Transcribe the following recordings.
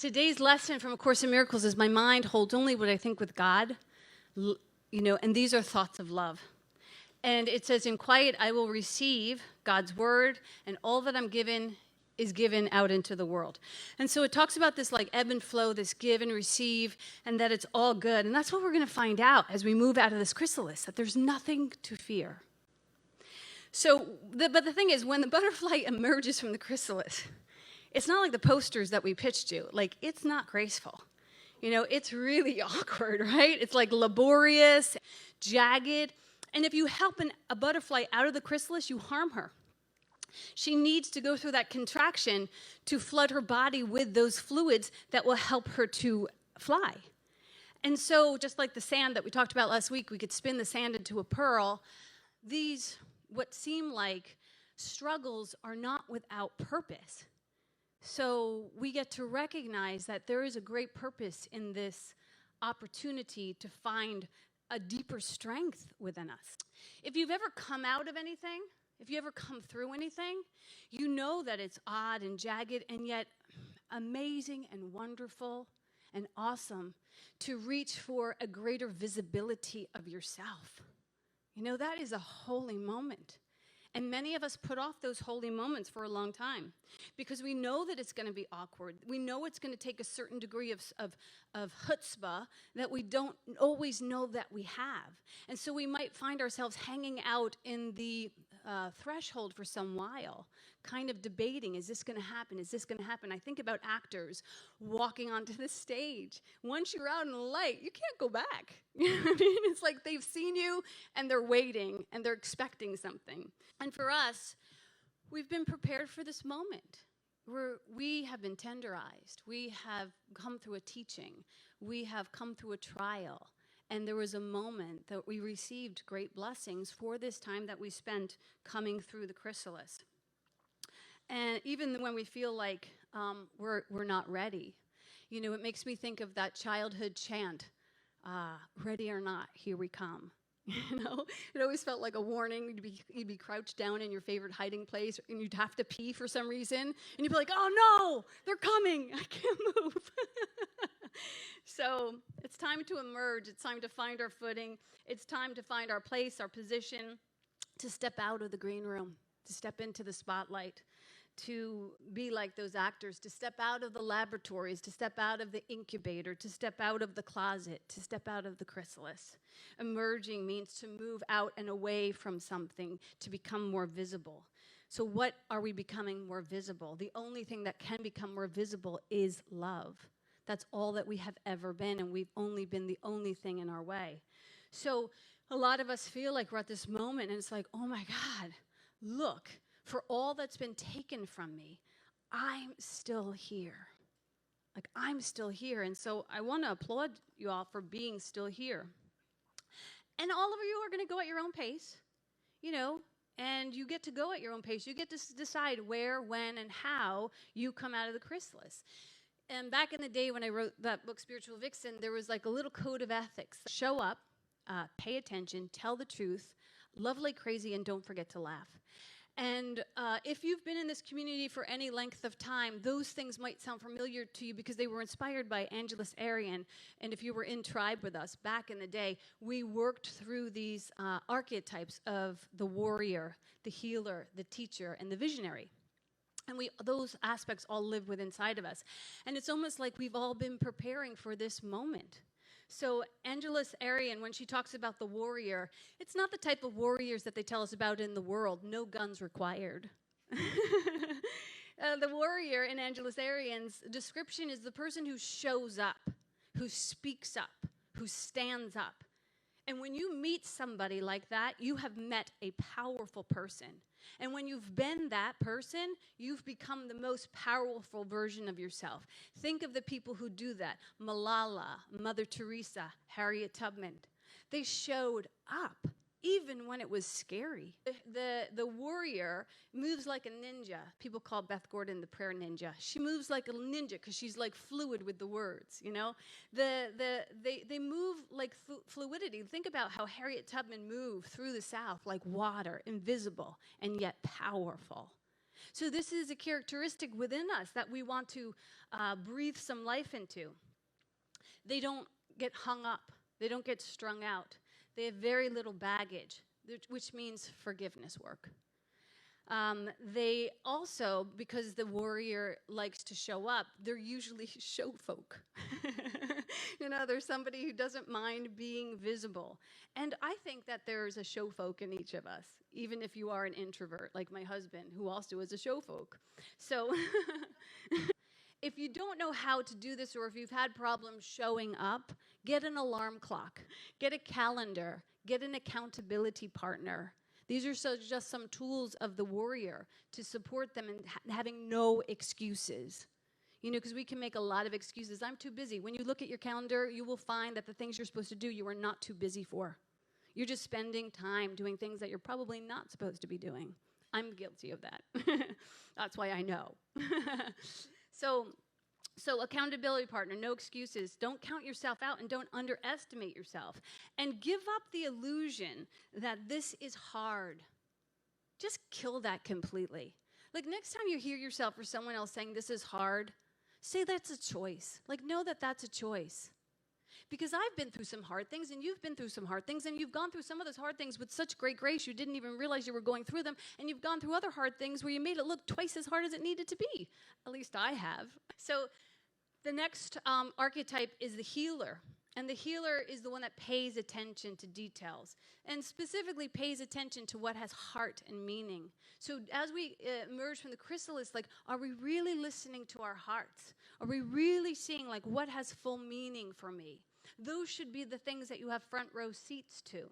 Today's lesson from A Course in Miracles is my mind holds only what I think with God, and these are thoughts of love. And it says, in quiet, I will receive God's word, and all that I'm given is given out into the world. And so it talks about this like ebb and flow, this give and receive, and that it's all good. And that's what we're going to find out as we move out of this chrysalis, that there's nothing to fear. So, but the thing is, when the butterfly emerges from the chrysalis, it's not like the posters that we pitched you. Like, it's not graceful. It's really awkward, right? It's like laborious, jagged. And if you help a butterfly out of the chrysalis, you harm her. She needs to go through that contraction to flood her body with those fluids that will help her to fly. And so, just like the sand that we talked about last week, we could spin the sand into a pearl. These, what seem like struggles, are not without purpose. So we get to recognize that there is a great purpose in this opportunity to find a deeper strength within us. If you've ever come out of anything, if you ever come through anything, you know that it's odd and jagged and yet amazing and wonderful and awesome to reach for a greater visibility of yourself. That is a holy moment. And many of us put off those holy moments for a long time because we know that it's going to be awkward. We know it's going to take a certain degree of chutzpah that we don't always know that we have. And so we might find ourselves hanging out in the threshold for some while, kind of debating, is this going to happen? Is this going to happen? I think about actors walking onto the stage. Once you're out in the light, you can't go back. You know what I mean? It's like they've seen you and they're waiting and they're expecting something. And for us, we've been prepared for this moment. We have been tenderized. We have come through a teaching. We have come through a trial. And there was a moment that we received great blessings for this time that we spent coming through the chrysalis. And even when we feel like we're not ready, it makes me think of that childhood chant, ready or not, here we come. It always felt like a warning. You'd be crouched down in your favorite hiding place, and you'd have to pee for some reason, and you'd be like, oh no, they're coming, I can't move. So it's time to emerge. It's time to find our footing. It's time to find our place, our position, to step out of the green room, to step into the spotlight, to be like those actors, to step out of the laboratories, to step out of the incubator, to step out of the closet, to step out of the chrysalis. Emerging means to move out and away from something, to become more visible. So what are we becoming more visible? The only thing that can become more visible is love. That's all that we have ever been, and we've only been the only thing in our way. So a lot of us feel like we're at this moment, and it's like, oh my God, look, for all that's been taken from me, I'm still here. Like, I'm still here. And so I want to applaud you all for being still here. And all of you are going to go at your own pace, and you get to go at your own pace. You get to decide where, when, and how you come out of the chrysalis. And back in the day when I wrote that book, Spiritual Vixen, there was like a little code of ethics. Show up, pay attention, tell the truth, love like crazy, and don't forget to laugh. And if you've been in this community for any length of time, those things might sound familiar to you because they were inspired by Angelus Arian. And if you were in tribe with us back in the day, we worked through these archetypes of the warrior, the healer, the teacher, and the visionary. And those aspects all live within inside of us. And it's almost like we've all been preparing for this moment. So Angelus Arian, when she talks about the warrior, it's not the type of warriors that they tell us about in the world. No guns required. The warrior in Angelus Arian's description is the person who shows up, who speaks up, who stands up. And when you meet somebody like that, you have met a powerful person. And when you've been that person, you've become the most powerful version of yourself. Think of the people who do that. Malala, Mother Teresa, Harriet Tubman. They showed up, even when it was scary. The warrior moves like a ninja. People call Beth Gordon the prayer ninja. She moves like a ninja because she's like fluid with the words, They move like fluidity. Think about how Harriet Tubman moved through the South like water, invisible and yet powerful. So this is a characteristic within us that we want to breathe some life into. They don't get hung up. They don't get strung out. They have very little baggage, which means forgiveness work. They also, because the warrior likes to show up, they're usually show folk. There's somebody who doesn't mind being visible. And I think that there's a show folk in each of us, even if you are an introvert, like my husband, who also is a show folk. So if you don't know how to do this, or if you've had problems showing up, get an alarm clock, get a calendar, get an accountability partner. These are just some tools of the warrior to support them in having no excuses. Because we can make a lot of excuses. I'm too busy. When you look at your calendar, you will find that the things you're supposed to do, you are not too busy for. You're just spending time doing things that you're probably not supposed to be doing. I'm guilty of that. That's why I know. So accountability partner, no excuses. Don't count yourself out and don't underestimate yourself. And give up the illusion that this is hard. Just kill that completely. Like next time you hear yourself or someone else saying this is hard, say that's a choice. Like know that that's a choice. Because I've been through some hard things and you've been through some hard things and you've gone through some of those hard things with such great grace you didn't even realize you were going through them, and you've gone through other hard things where you made it look twice as hard as it needed to be. At least I have. So the next archetype is the healer. And the healer is the one that pays attention to details and specifically pays attention to what has heart and meaning. So as we emerge from the chrysalis, are we really listening to our hearts? Are we really seeing what has full meaning for me? Those should be the things that you have front row seats to.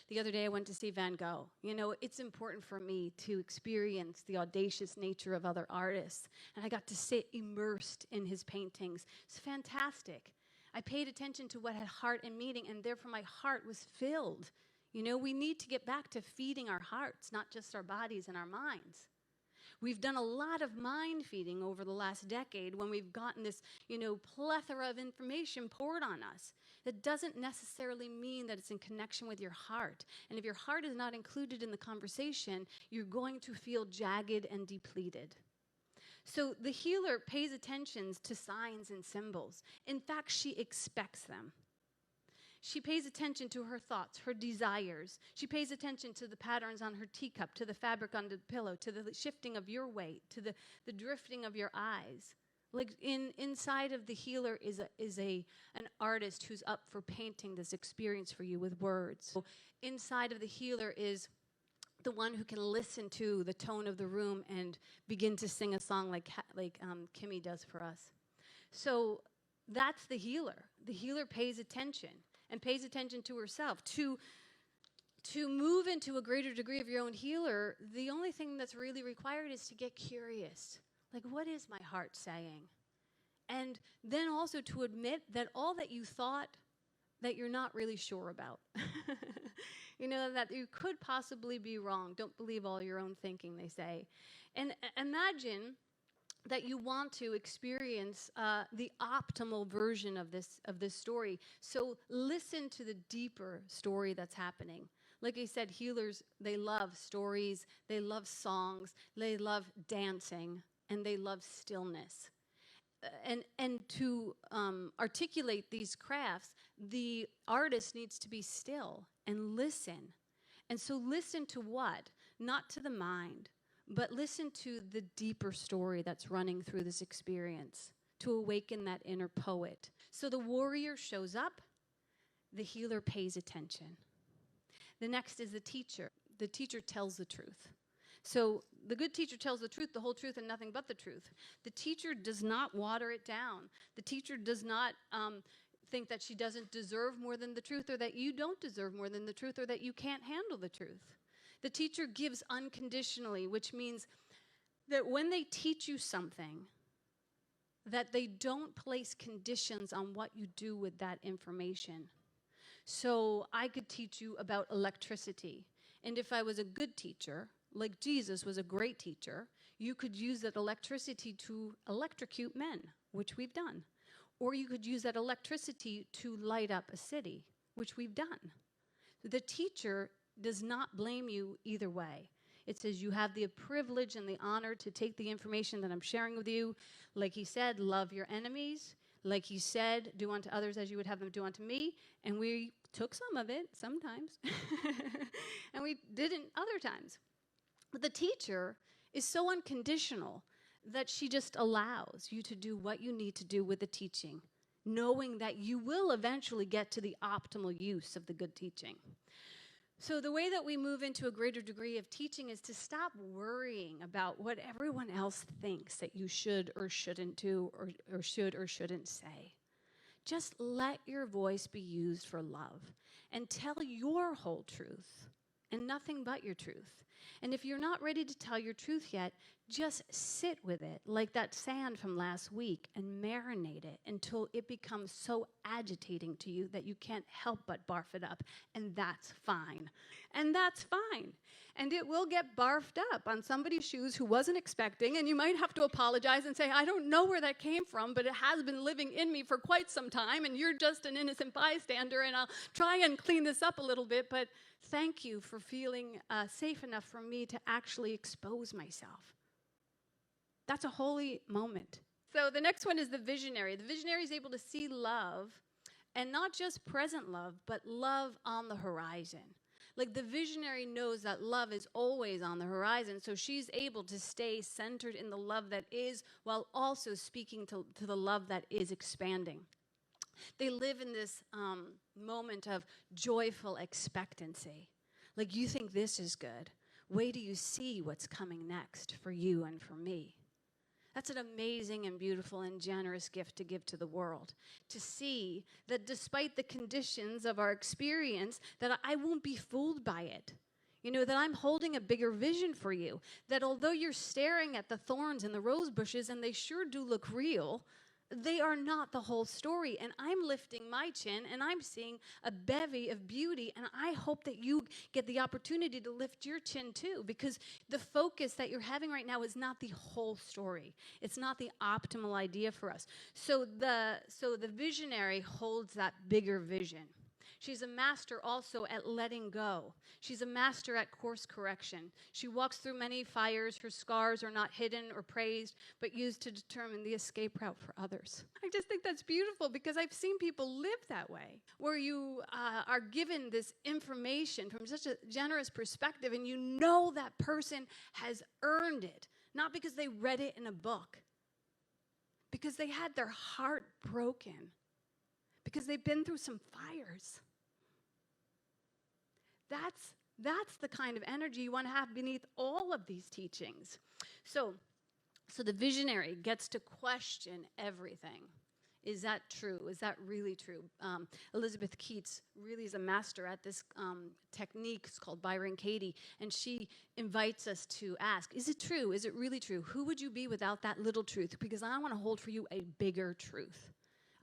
The other day I went to see Van Gogh. It's important for me to experience the audacious nature of other artists. And I got to sit immersed in his paintings. It's fantastic. I paid attention to what had heart and meaning, and therefore my heart was filled. We need to get back to feeding our hearts, not just our bodies and our minds. We've done a lot of mind feeding over the last decade when we've gotten this, plethora of information poured on us. That doesn't necessarily mean that it's in connection with your heart. And if your heart is not included in the conversation, you're going to feel jagged and depleted. So the healer pays attention to signs and symbols. In fact, she expects them. She pays attention to her thoughts, her desires. She pays attention to the patterns on her teacup, to the fabric on the pillow, to the shifting of your weight, to the drifting of your eyes. Inside of the healer is an artist who's up for painting this experience for you with words. So inside of the healer is the one who can listen to the tone of the room and begin to sing a song like Kimmy does for us. So that's the healer. The healer pays attention and pays attention to herself. To move into a greater degree of your own healer, the only thing that's really required is to get curious. What is my heart saying? And then also to admit that all that you thought that you're not really sure about. That you could possibly be wrong. Don't believe all your own thinking, they say. And imagine that you want to experience the optimal version of this story. So listen to the deeper story that's happening. Like I said, healers, they love stories, they love songs, they love dancing, and they love stillness. And to articulate these crafts, the artist needs to be still and listen. And so listen to what? Not to the mind, but listen to the deeper story that's running through this experience to awaken that inner poet. So the warrior shows up, the healer pays attention. The next is the teacher. The teacher tells the truth. So the good teacher tells the truth, the whole truth, and nothing but the truth. The teacher does not water it down. The teacher does not think that she doesn't deserve more than the truth, or that you don't deserve more than the truth, or that you can't handle the truth. The teacher gives unconditionally, which means that when they teach you something, that they don't place conditions on what you do with that information. So I could teach you about electricity, and if I was a good teacher, like Jesus was a great teacher, you could use that electricity to electrocute men, which we've done. Or you could use that electricity to light up a city, which we've done. The teacher does not blame you either way. It says you have the privilege and the honor to take the information that I'm sharing with you. Like he said, love your enemies. Like he said, do unto others as you would have them do unto me. And we took some of it sometimes, and we didn't other times. But the teacher is so unconditional that she just allows you to do what you need to do with the teaching, knowing that you will eventually get to the optimal use of the good teaching. So the way that we move into a greater degree of teaching is to stop worrying about what everyone else thinks that you should or shouldn't do or should or shouldn't say. Just let your voice be used for love and tell your whole truth and nothing but your truth. And if you're not ready to tell your truth yet, just sit with it like that sand from last week and marinate it until it becomes so agitating to you that you can't help but barf it up. And that's fine. And that's fine. And it will get barfed up on somebody's shoes who wasn't expecting, and you might have to apologize and say, I don't know where that came from, but it has been living in me for quite some time, and you're just an innocent bystander, and I'll try and clean this up a little bit, but thank you for feeling safe enough for me to actually expose myself. That's a holy moment. So the next one is the visionary. The visionary is able to see love, and not just present love, but love on the horizon. Like the visionary knows that love is always on the horizon, so she's able to stay centered in the love that is while also speaking to the love that is expanding. They live in this moment of joyful expectancy. Like, you think this is good. Wait till you see what's coming next for you and for me. That's an amazing and beautiful and generous gift to give to the world. To see that despite the conditions of our experience, that I won't be fooled by it. You know, that I'm holding a bigger vision for you. That although you're staring at the thorns and the rose bushes, and they sure do look real, they are not the whole story. And I'm lifting my chin, and I'm seeing a bevy of beauty, and I hope that you get the opportunity to lift your chin too, because the focus that you're having right now is not the whole story. It's not the optimal idea for us. So the visionary holds that bigger vision. She's a master also at letting go. She's a master at course correction. She walks through many fires. Her scars are not hidden or praised, but used to determine the escape route for others. I just think that's beautiful, because I've seen people live that way, where you are given this information from such a generous perspective, and you know that person has earned it, not because they read it in a book, because they had their heart broken, because they've been through some fires. That's the kind of energy you want to have beneath all of these teachings. So the visionary gets to question everything. Is that true? Is that really true? Elizabeth Keats really is a master at this technique. It's called Byron Katie, and she invites us to ask, is it true? Is it really true? Who would you be without that little truth? Because I want to hold for you a bigger truth.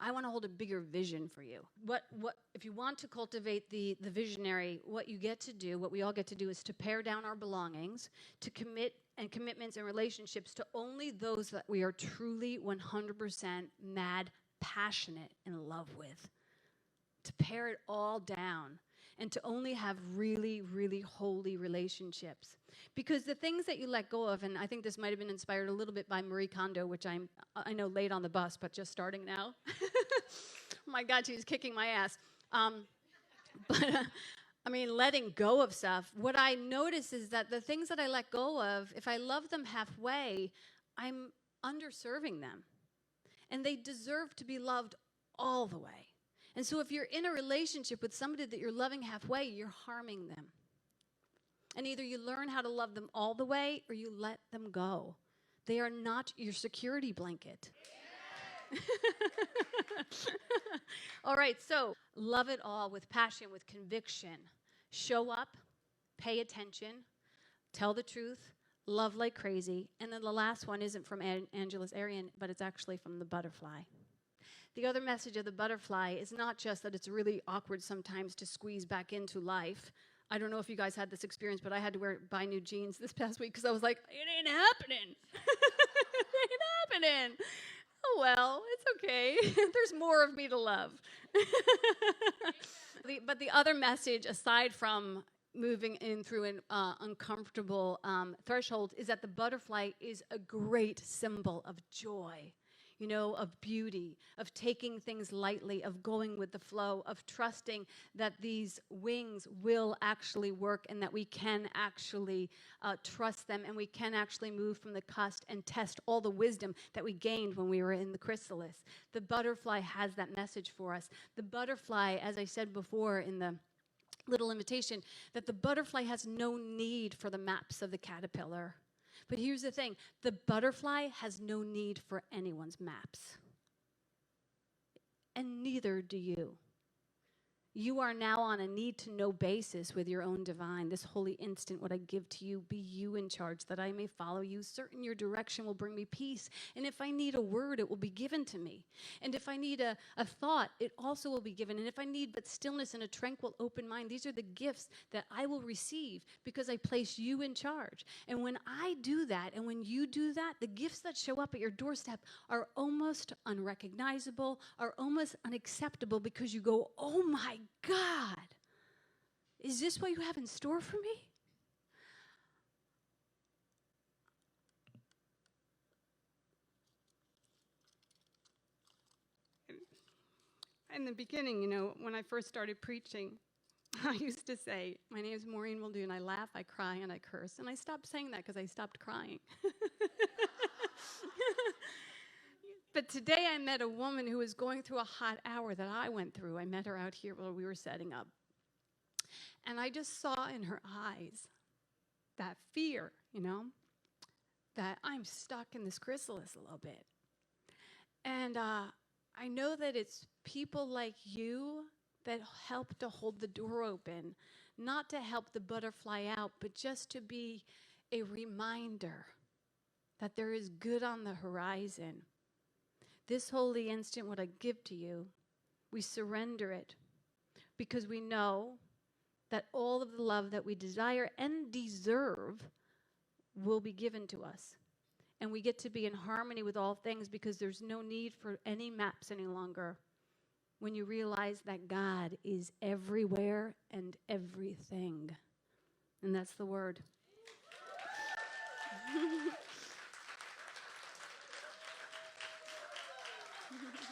I want to hold a bigger vision for you. What if you want to cultivate the visionary, what you get to do, what we all get to do, is to pare down our belongings, to commit and commitments and relationships to only those that we are truly 100% mad, passionate, in love with. To pare it all down and to only have really, really holy relationships. Because the things that you let go of, and I think this might have been inspired a little bit by Marie Kondo, which I know late on the bus, but just starting now. Oh my God, she's kicking my ass. Letting go of stuff, what I notice is that the things that I let go of, if I love them halfway, I'm underserving them. And they deserve to be loved all the way. And so if you're in a relationship with somebody that you're loving halfway, you're harming them. And either you learn how to love them all the way, or you let them go. They are not your security blanket. All right, so love it all with passion, with conviction. Show up, pay attention, tell the truth, love like crazy. And then the last one isn't from Angelus Arian, but it's actually from the butterfly. The other message of the butterfly is not just that it's really awkward sometimes to squeeze back into life. I don't know if you guys had this experience, but I had to buy new jeans this past week because I was like, it ain't happening. It ain't happening. Oh, well, it's okay. There's more of me to love. But the other message, aside from moving in through an uncomfortable threshold is that the butterfly is a great symbol of joy, of beauty, of taking things lightly, of going with the flow, of trusting that these wings will actually work and that we can actually trust them and we can actually move from the cusp and test all the wisdom that we gained when we were in the chrysalis. The butterfly has that message for us. The butterfly, as I said before in the little invitation, that the butterfly has no need for the maps of the caterpillar. But here's the thing, the butterfly has no need for anyone's maps. And neither do you. You are now on a need-to-know basis with your own divine. This holy instant, what I give to you, be you in charge, that I may follow you. Certain your direction will bring me peace. And if I need a word, it will be given to me. And if I need a thought, it also will be given. And if I need but stillness and a tranquil, open mind, these are the gifts that I will receive because I place you in charge. And when I do that, and when you do that, the gifts that show up at your doorstep are almost unrecognizable, are almost unacceptable because you go, oh my God, is this what you have in store for me? In the beginning, when I first started preaching, I used to say, my name is Maureen Muldoon. I laugh, I cry, and I curse. And I stopped saying that because I stopped crying. But today I met a woman who was going through a hot hour that I went through. I met her out here while we were setting up. And I just saw in her eyes that fear, that I'm stuck in this chrysalis a little bit. And I know that it's people like you that help to hold the door open, not to help the butterfly out, but just to be a reminder that there is good on the horizon. This holy instant, what I give to you, we surrender it because we know that all of the love that we desire and deserve will be given to us. And we get to be in harmony with all things because there's no need for any maps any longer when you realize that God is everywhere and everything. And that's the word.